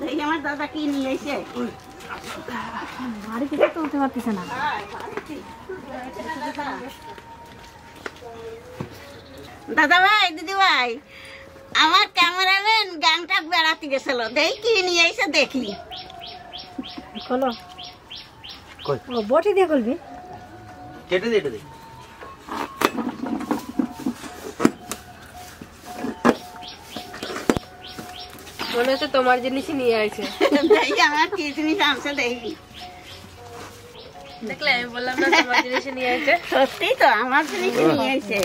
এই আমার দাদা কি নিয়ে এসে বাড়ি থেকে তুলতে পারতেছে না। দাদা ভাই, দিদি ভাই, আমার ক্যামেরাম্যান গ্যাংটক বেড়াতে গেছিল, দেখি কি নিয়ে এসে দেখি। খোলো। ও বটি দিয়ে খুলবি? কেটে দে, কেটে দে। মনে হচ্ছে তোমার জিনিসই নিয়ে আসছে। দেখি আমার কি জিনিস আনছে দেখি। দেখলে আমি বললাম না তোমার জিনিসই নিয়ে আসছে। সত্যি তো আমার জিনিস নিয়ে এসে।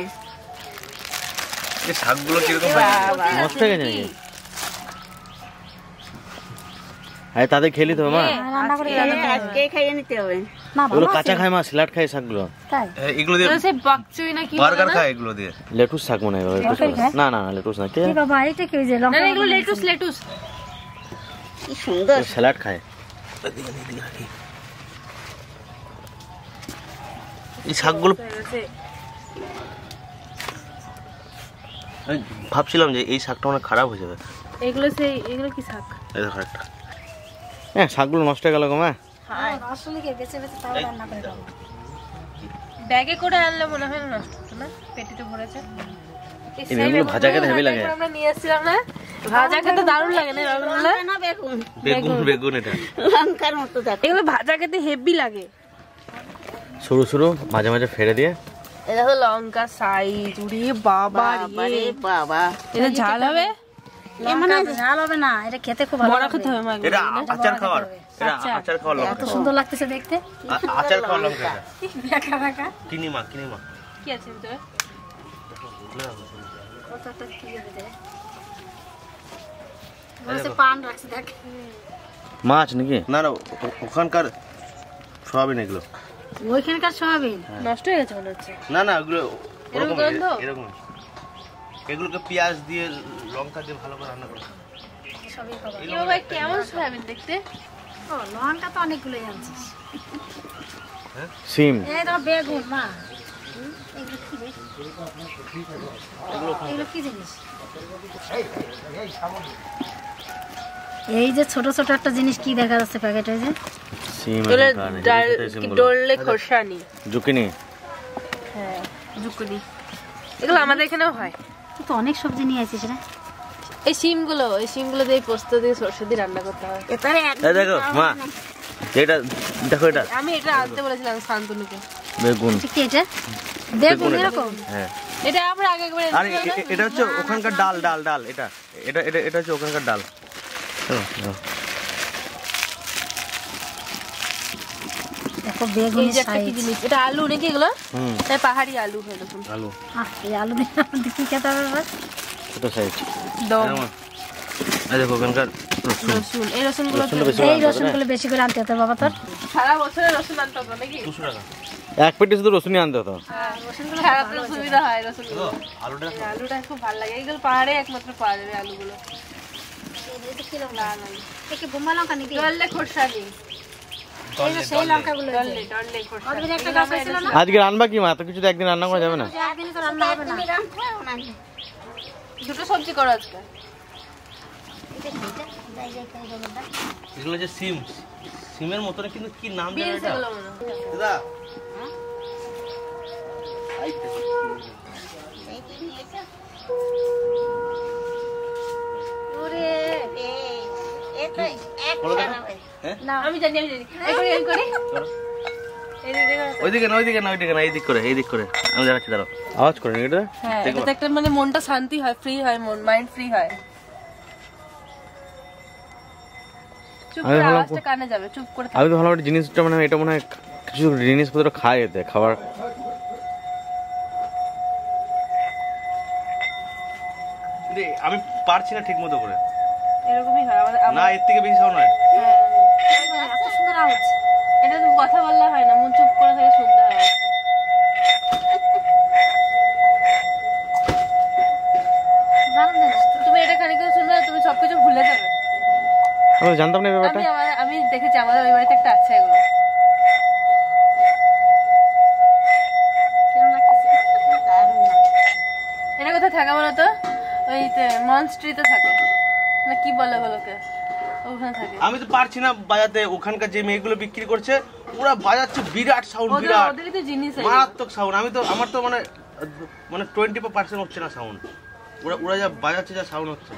এই শাকগুলো কিরকম নষ্ট হয়ে গেছে নাকি? আরে তাদের খেলি তো মা, রান্না করে আজকে খাইয়ে নিতে হবে। না ওগুলো কাঁচা খায় মা, স্যালাড খায় শাকগুলো। তাই এগুলো দিয়ে সে বাকচুই না কি বার্গার খায় এগুলো দিয়ে। লেটুস শাক মনে হয়। না না লেটুস না, কে কি বাবা এটা কি যে লঙ্কা? না এগুলো লেটুস লেটুস। কি সুন্দর স্যালাড খায়। এই শাকগুলো আমি ভাবছিলাম যে এই শাকটা অনেক খারাপ হয়ে যাবে। এগুলো কি শাক? এই দেখো একটা। হ্যাঁ শাকগুলো নষ্ট হয়ে গেল গো মা। আসলে কি বেঁচে বেঁচে তাও রান্না করে খাবো। ব্যাগে করে আনলে মনে হয় নষ্ট হতো না, পেটিতে ভরেছে। এগুলো ভাজা খেতে হেভি লাগে। আমরা নিয়ে এসেছিলাম না, ভাজা খেতে দারুণ লাগে না? না বেগুন, বেগুন বেগুন এটা লঙ্কার মতো দেখো। এগুলো ভাজা খেতে হেভি লাগে। সরু সরু মাঝে মাঝে ফেলে দিয়ে। এই দেখো লঙ্কা সাইজ, উড়ে বাবা রে বাবা, এটা ঝাল হবে? মানে ঝাল হবে না, এটা খেতে খুব ভালো বড় খেতে হবে মা। এটা আচার খাওয়ার, এটা আচার খাওয়ার লঙ্কা। এত সুন্দর লাগতেছে দেখতে। আচার খাওয়ার লঙ্কা এটা। বেকা বেকা কিনি মা কি আছে ভিতরে? কতটা কি হবে রে? বসে পান রাখছে দেখ। মাছ নাকি? না না ওখানকার সয়াবিন এগুলো। ওইখানকার সয়াবিন নষ্ট হয়ে গেছে মনে হচ্ছে। না না ওগুলো এরকম গন্ধ? এরকম। এগুলোকে পেঁয়াজ দিয়ে লঙ্কা দিয়ে ভালো করে রান্না করে। সবই খাবার। কি বাবা কেমন সয়াবিন দেখতে? ও লঙ্কা তো অনেকগুলোই আনছিস। সিম। এই তো বেগুন মা। এগুলো কি রে? এগুলো কি জিনিস? এই যে ছোট ছোট একটা জিনিস কি দেখা যাচ্ছে প্যাকেটে? যে সিম এগুলো ডললে খোসানি। জুকিনি। হ্যাঁ জুকুনি। এগুলো আমাদের এখানেও হয়। তো অনেক সবজি নিয়ে আসিস রে। এই সিমগুলো দিয়ে পোস্ত দিয়ে সরষে দিয়ে রান্না করতে হয়। এটারে এই দেখো মা, এটা দেখো, এটা আমি এটা আনতে বলেছিলাম শান্তনুকে। বেগুন। কি এটা? বেগুন এরকম? হ্যাঁ। এটা আমরা আগে একবার আরে এটা হচ্ছে ওখানকার ডাল ডাল ডাল। এটা এটা এটা এটা হচ্ছে ওখানকার ডাল। দেখো বেগুন এই যে একটা কি জিনিস, এটা আলু নাকি এগুলো? তাই পাহাড়ি আলু হয় এরকম। আলু। এই আলু দিয়ে কি খেতে হবে এবার? ছোট সাইজ। দম এই দেখো ওখানকার রসুন। এই রসুনগুলো এই রসুনগুলো বেশি করে আনতে হতো বাবা তোর। সারা বছরে রসুন আনতে হবে নাকি? 200 টাকা। এক পেটি শুধু রসুনই আনতে হতো। রসুনগুলো খাওয়াতে সুবিধা হয়। রসুনগুলো আলুটা আলুটা খুব ভালো লাগে। এইগুলো পাহাড়ে একমাত্র পাওয়া যাবে আলুগুলো। কি বোম্বা লঙ্কা নাকি? ডললে খোসানি। এই যে সেই লঙ্কাগুলো। ডললে খোসানি। ওদের একটা গাছ ছিল না? আজকে রান্না কি মা? এত কিছু তো একদিন রান্না করা যাবে না। একদিন তো রান্না হবে না। দুটো সবজি করো আজকে। এগুলো যে সিমের মতন কিন্তু কি নাম জানো বিনস এটা? এগুলো মনে হয়। দাদা ওরে না আমি জানি এই করি ওইদিকে না এইদিক করে আমি দেখাচ্ছি দাঁড়াও। আওয়াজ করে এটা। হ্যাঁ এটা একটা মানে মনটা শান্তি হয়, ফ্রি হয়, মাইন্ড ফ্রি হয়। চুপ করে আওয়াজটা কানে যাবে, চুপ করে আমি তো ভালো একটা জিনিসটা মানে এটা মনে হয় কিছু জিনিসপত্র খায় এতে খাবার। আমি পারছি না ঠিক মতো করে। এরকমই হয় আমাদের। না এর থেকে বেশি সাউন্ড হয়। এত সুন্দর আওয়াজ। এটা তো কথা বললে হয় না, মন চুপ করে থেকে শুনতে হয়। তুমি এটা খানিকক্ষণ শুনবে, তুমি সবকিছু ভুলে যাবে। আমি জানতাম না এই ব্যাপারটা। আমি দেখেছি আমাদের ওই বাড়িতে একটা আছে এগুলো। এটা কোথায় থাকে বলো তো? ওই মনস্ট্রিতে থাকে না, কি বলে ওগুলোকে? ওখানে থাকে। আমি তো পারছি না বাজাতে। ওখানকার যে মেয়েগুলো বিক্রি করছে ওরা বাজাচ্ছে বিরাট সাউন্ড, বিরাট ওদেরই তো জিনিস মারাত্মক সাউন্ড। আমার তো মানে 20% হচ্ছে না সাউন্ড। ওরা যা বাজাচ্ছে, যা সাউন্ড হচ্ছে।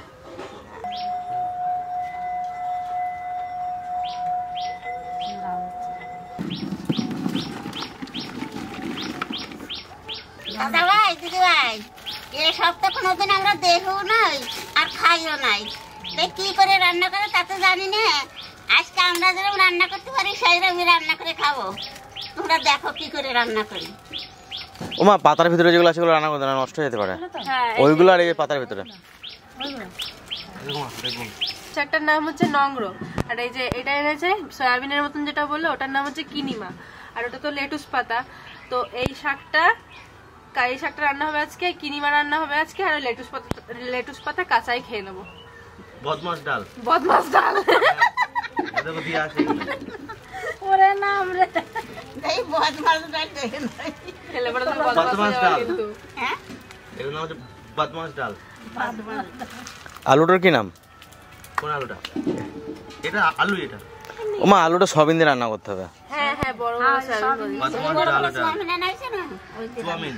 দাদা ভাই দিদি ভাই, এসব তো কোনোদিন আমরা দেখেও নাই আর খাইও নাই। কি করে রান্না করে তা তো জানি না। আজকে আমরা যেরকম রান্না করতে পারি সেইরকমই রান্না করে খাবো। তোমরা দেখো কি করে রান্না করি। ওমা পাতার ভিতরে যেগুলো আছে সেগুলো রান্না করতে না, নষ্ট হয়ে যেতে পারে। হ্যাঁ, ওইগুলো আর এই পাতার ভিতরে শাকটার নাম হচ্ছে নংরো। আর এই যে এটা এনেছে সয়াবিনের মতন যেটা বললো, ওটার নাম হচ্ছে কিনিমা। আর ওটা তো লেটুস পাতা। তো এই শাকটা রান্না হবে আজকে, কিনিমা রান্না হবে আজকে, আর লেটুস পাতা কাঁচাই খেয়ে নেবো। বদমাস ডাল। দেখো দিয়ে আসে ওরে নাম রে, এই বদমাস ডাল দেখে নাই। খেলে পরে তো বদমাস ডাল। কিন্তু হ্যাঁ, এর নাম হচ্ছে বদমাস ডাল। আলুটার কি নাম? কোন আলুটা? এটা আলু। এটা ওমা আলুটা সয়াবিন দিয়ে রান্না করতে হবে। হ্যাঁ হ্যাঁ, বড় বড় সয়াবিন। বদমাস বড় ডাল। বড় এটা সোয়াবিন আনাইছে না, ওই যে চাউমিন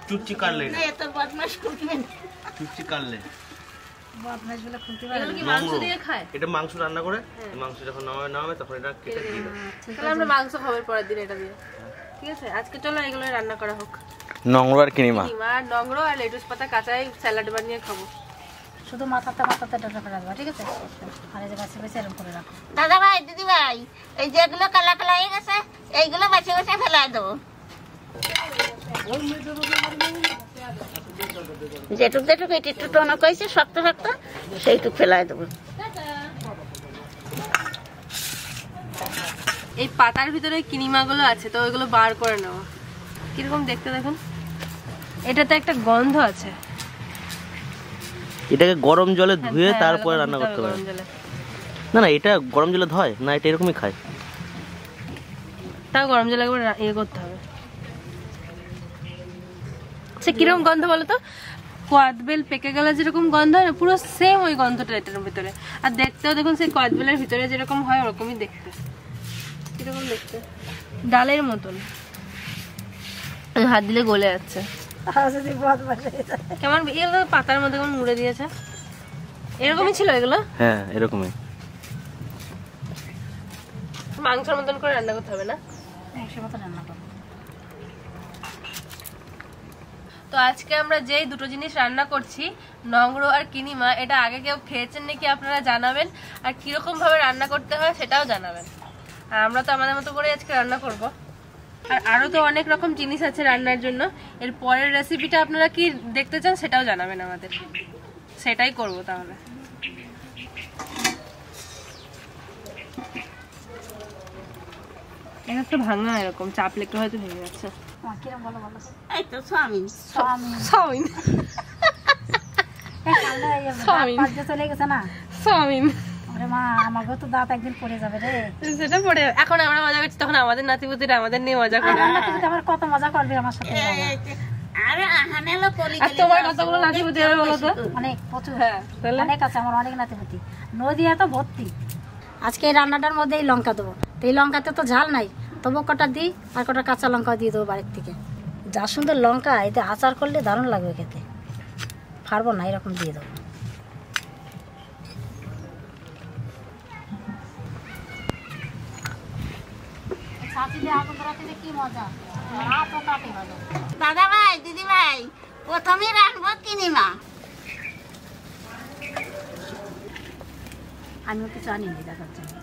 চুচি কাটলে, না, এত বদমাস করবেন। চুচি কাটলে। বদমাশ বলে খুলতে পারে এগুলো না। কি মাংস দিয়ে খায়? এটা মাংস রান্না করে, মাংস যখন নামাবে তখন এটা কেটে দিয়ে দেবে। তাহলে আমরা মাংস খাবার পরের দিন এটা দিয়ে। ঠিক আছে, আজকে চলো এগুলো রান্না করা হোক। নংরো আর কিনিমা। কিনিমা আর নংরো আর লেটুস পাতা কাঁচাই স্যালাড বানিয়ে খাবো। শুধু মাথাতে ডাটা করে রাখবা, ঠিক আছে? আর এই যে বাছে বাছে এরকম করে রাখো। দাদা ভাই দিদি ভাই, এই যেগুলো কালা কালা হয়ে গেছে এইগুলো বাছে বাছে ফেলাই দেবো। যেটুক যেটুক একটু টনক হয়েছে শক্ত শক্ত, সেইটুক ফেলাই দেবো। এই পাতার ভিতরে কিনিমা গুলো আছে, তো ওইগুলো বার করে নেবো। কিরকম দেখতে দেখুন, এটাতে একটা গন্ধ আছে। এটাকে গরম জলে ধুয়ে তারপরে রান্না করতে হবে। গরম জলে। না না, এটা গরম জলে ধয় না, এটা এরকমই খায়। তাও গরম জলে একবার ইয়ে করতে হবে। সে কিরকম গন্ধ বলো তো? কদবেল পেকে গেলে যেরকম গন্ধ হয় না, পুরো সেম ওই গন্ধটা এটার ভিতরে। আর দেখতেও দেখুন সেই কদবেলের ভিতরে যেরকম হয় ওরকমই দেখতে। কিরকম দেখতে? ডালের মতন, হাত দিলে গলে যাচ্ছে। কেমন এগুলো পাতার মধ্যে কেমন মুড়ে দিয়েছে। এরকমই ছিল এগুলো। হ্যাঁ এরকমই। মাংসের মতন করে রান্না করতে হবে না? মাংসের মতো রান্না করো। তো আজকে আমরা যেই দুটো জিনিস রান্না করছি, নংরো আর কিনিমা, এটা আগে কেউ খেয়েছেন নাকি আপনারা জানাবেন। আর কিরকম ভাবে রান্না করতে হয় সেটাও জানাবেন। আর আমরা তো আমাদের মতো করে আজকে রান্না করব। আর আরো তো অনেক রকম জিনিস আছে রান্নার জন্য। এর পরের রেসিপিটা আপনারা কি দেখতে চান সেটাও জানাবেন আমাদের, সেটাই করব তাহলে। এটা একটু ভাঙা, এরকম চাপলে একটু হয়তো ভেঙে যাচ্ছে। কিরম বলো বলো। এই তো স্বামী চাউমিন চাউমিন চলে গেছে না। চাউমিন ওরে মা, আমাকে তো দাঁত একদিন পড়ে যাবে রে। সেটা পড়ে, এখন আমরা মজা করছি, তখন আমাদের নাতিপুতিরা আমাদের নিয়ে মজা করে। আমার কত মজা করবে আমার সাথে। আরে আহানেলো কলি আর তোমার কতগুলো নাতিপুতি হবে বলো তো? অনেক প্রচুর, হ্যাঁ, তাহলে? অনেক আছে আমার, অনেক নাতিপুতি। নদী এত ভর্তি। আজকে এই রান্নাটার মধ্যে এই লঙ্কা দেবো, তো এই লঙ্কাতে তো ঝাল নাই, তবু কটা দিই। আর কটা কাঁচা লঙ্কা দিয়ে দেবো বাড়ির থেকে। যা সুন্দর লঙ্কা, এতে আচার করলে দারুণ লাগবে খেতে। পারবো না, এরকম দিয়ে দেবো। কি মজা। দাদা ভাই দিদি ভাই, প্রথমে রাখবো কিনিমা। আমিও কিছু আনিনি দেখার জন্য।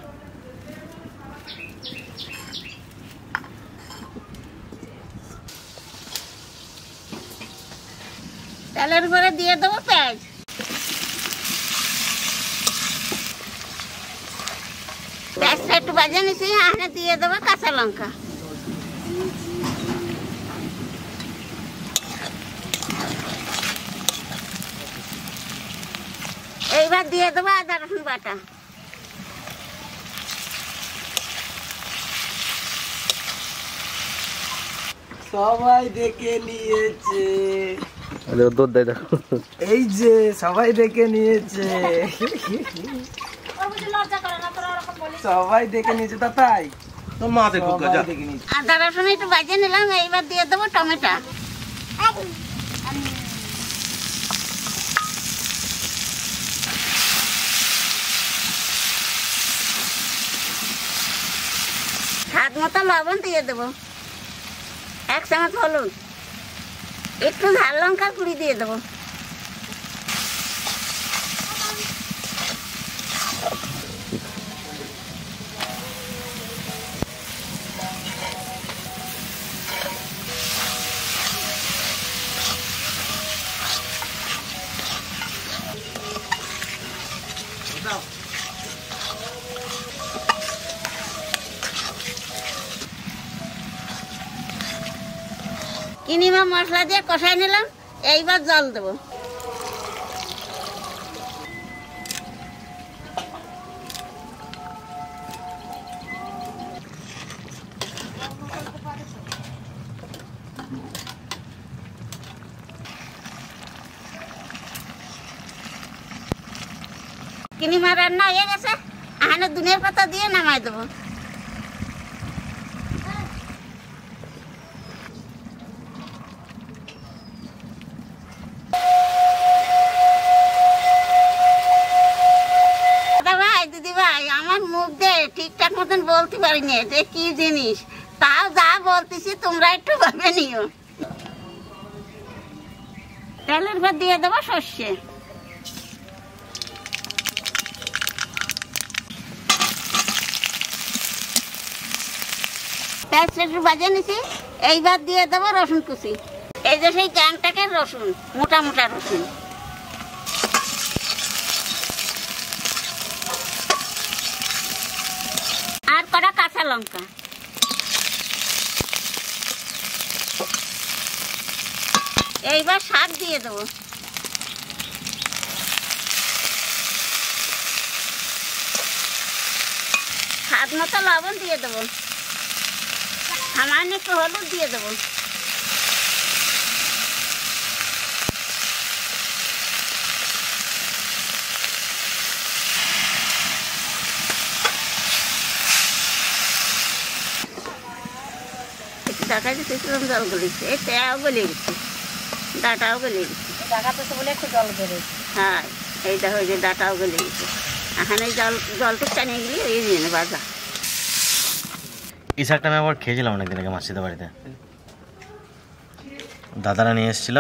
তেলের ঘরে দিয়ে দেবো পেঁয়াজ। পেঁয়াজটা একটু বাজে নিছি, আনে দিয়ে দেবো কাঁচা লঙ্কা। এইবার দিয়ে দেবো আদা রসুন বাটা। সবাই দেখে নিয়েছে, দুধ দেয় দেখো। এই যে সবাই দেখে নিয়েছে। বুঝি লজ্জা করে না তোরা ওরকম বলিস? সবাই দেখে নিয়েছে তা তাই তো মা দেখুক সবাই যা। দেখে নিয়েছে। আদা রসুন একটু বাজিয়ে নিলাম, এইবার দিয়ে দেবো টমেটো। স্বাদ মতো লবণ দিয়ে দেবো, 1 চামচ হলুদ, একটু ঝাল লঙ্কা গুঁড়ি দিয়ে দেবো। কিনিমা মশলা দিয়ে কষাই নিলাম, এইবার জল দেবো। কিনিমা রান্না হয়ে গেছে, এখানে ধনিয়ার পাতা দিয়ে নামাই দেবো। দিদি ভাই, আমার মুখ দিয়ে ঠিকঠাক মতন বলতে পারিনি এটা কি জিনিস, তাও যা বলতেছি তোমরা একটু ভাবে নিও। তেলের পর দিয়ে দেবো সর্ষে, পেঁয়াজ একটু বাজিয়ে নিছি, এইবার দিয়ে দেবো রসুন কুচি। এই যে সেই গ্যাংটাকের রসুন, মোটা মোটা রসুন। আর কটা কাঁচা লঙ্কা, এইবার শাক দিয়ে দেবো। স্বাদ মতো লবণ দিয়ে দেবো, সামান্য একটু হলুদ দিয়ে দেবো। ডাটাই দিতেছিলাম, জল গলিয়েছে, এই তেয়াও গলিয়ে গেছে, ডাটাও গলিয়ে গেছে। জায়গাতে বলে একটু জল বেড়ে হ্যাঁ, এইটা হয়েছে, ডাটাও গলিয়ে গেছে। এখানে জলটুক টানিয়ে গেলে এই নিয়ে বাজা। এই শাকটা আমি আবার খেয়েছিলাম অনেকদিন আগে মাসিদের বাড়িতে, দাদারা নিয়ে এসেছিল,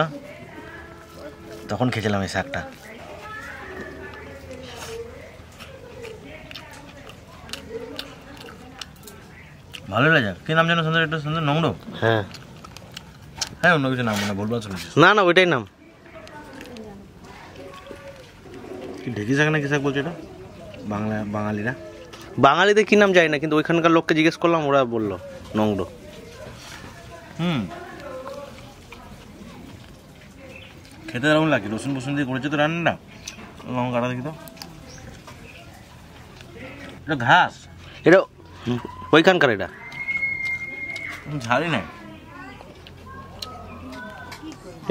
তখন খেয়েছিলাম এই শাকটা। ভালো লাগে। কি নাম জানো সুন্দর? একটু সুন্দর নোংরো। হ্যাঁ হ্যাঁ, অন্য কিছু নাম মানে বলবো শুনেছিস? না না, ওইটাই নাম। কি ঢেকি শাক না কি শাক বলছো এটা? বাঙালিরা বাঙালিদের কি নাম জানি না, কিন্তু ওইখানকার লোককে জিজ্ঞেস করলাম, ওরা বললো নোংরো। খেতে দারুণ লাগে, রসুন ফসুন দিয়ে করেছে তো রান্নাটা। লঙ্কাটা দেখি তো, এটা ঘাস, এটা ওইখানকার, এটা ঝালই নাই।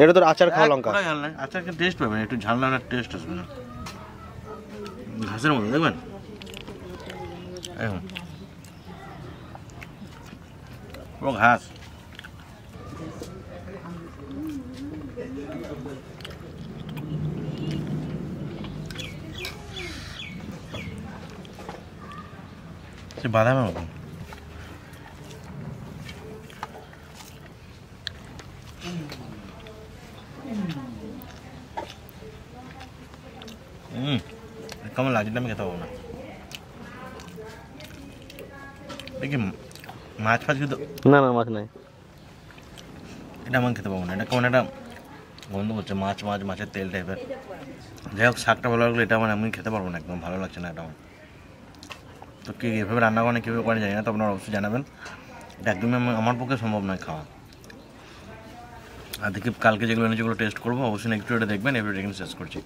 এটা তোর আচার খাওয়া লঙ্কা। পুরো ঝাল নাই, আচ্ছা টেস্ট পাবেন, একটু ঝাল না টেস্ট আসবে না। ঘাসের মতো দেখবেন, পুরো ঘাস। সে বাদামের মতো। কেমন লাগছে আমি খেতে পাবো না। দেখি মাছ ফাছ কিন্তু না না, মাছ নাই, এটা আমি খেতে পাবো না। এটা কেমন একটা গন্ধ করছে, মাছের তেল টাইপের। যাই হোক, শাকটা ভালো লাগলো, এটা আমি খেতে পারবো না, একদম ভালো লাগছে না এটা আমার। তো কি এভাবে রান্না করেন, কীভাবে করেন জানি না, তো আপনারা অবশ্যই জানাবেন। এটা একদমই আমার পক্ষে সম্ভব নয় খাওয়া। আর দেখি কালকে যেগুলো এনেছে, যেগুলো টেস্ট করবো, অবশ্যই নেক্সট ভিডিওটা দেখবেন। এই ভিডিওটা কিন্তু শেষ করছি।